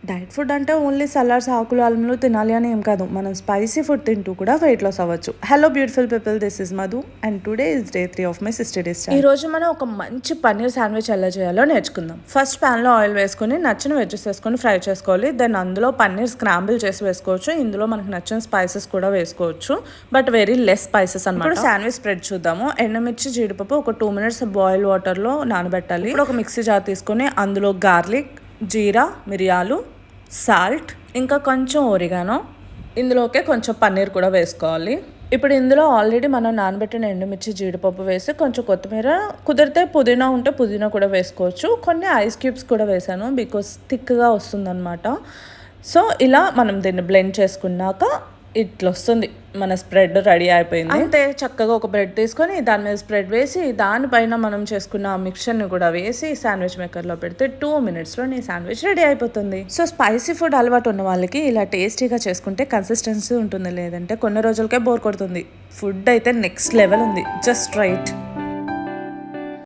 Diet food అంటే only salads, ఆకులు, అల్లంలు తినాలి అని ఏం కాదు. మనం స్పైసీ ఫుడ్ తింటూ కూడా వెయిట్ లాస్ అవ్వచ్చు. Hello beautiful people, this is Madhu and today is day 3 of my 60 days challenge. ఈ రోజు మనం ఒక మంచి పన్నీర్ శాండ్విచ్ ఎలా చేయాలో నేర్చుకుందాం. ఫస్ట్ ప్యాన్లో ఆయిల్ వేసుకొని నచ్చిన వెజ్జెస్ వేసుకొని ఫ్రై చేసుకోవాలి. దెన్ అందులో పన్నీర్ స్క్రాంబుల్ చేసి వేసుకోవచ్చు. ఇందులో మనకు నచ్చిన స్పైసెస్ కూడా వేసుకోవచ్చు, బట్ వెరీ లెస్ స్పైసెస్ అన్నమాట. ఇప్పుడు శాండ్విచ్ స్ప్రెడ్ చూద్దాము. ఎండుమిర్చి, జీడిపప్పు ఒక 2 minutes బాయిల్ వాటర్లో నానబెట్టాలి. ఇప్పుడు ఒక మిక్సీ జార్ తీసుకొని అందులో గార్లిక్, జీరా, మిరియాలు, సాల్ట్, ఇంకా కొంచెం ఒరిగానో, ఇందులోకే కొంచెం పన్నీర్ కూడా వేసుకోవాలి. ఇప్పుడు ఇందులో ఆల్రెడీ మనం నానబెట్టిన ఎండుమిర్చి, జీడిపప్పు వేసి కొంచెం కొత్తిమీర, కుదిరితే పుదీనా ఉంటే పుదీనా కూడా వేసుకోవచ్చు. కొన్ని ఐస్ క్యూబ్స్ కూడా వేసాను బికాస్ థిక్గా వస్తుందన్నమాట. సో ఇలా మనం దీన్ని బ్లెండ్ చేసుకున్నాక ఇట్లా వస్తుంది. మన స్ప్రెడ్ రెడీ అయిపోయింది. అంతే, చక్కగా ఒక బ్రెడ్ తీసుకొని దాని మీద స్ప్రెడ్ వేసి దానిపైన మనం చేసుకున్న మిక్చర్ని కూడా వేసి శాండ్విచ్ మేకర్లో పెడితే 2 minutesలో నీ శాండ్విచ్ రెడీ అయిపోతుంది. సో స్పైసీ ఫుడ్ అలవాటు ఉన్న వాళ్ళకి ఇలా టేస్టీగా చేసుకుంటే కన్సిస్టెన్సీ ఉంటుంది, లేదంటే కొన్ని రోజులకే బోర్ కొడుతుంది. ఫుడ్ అయితే నెక్స్ట్ లెవెల్ ఉంది, జస్ట్ రైట్.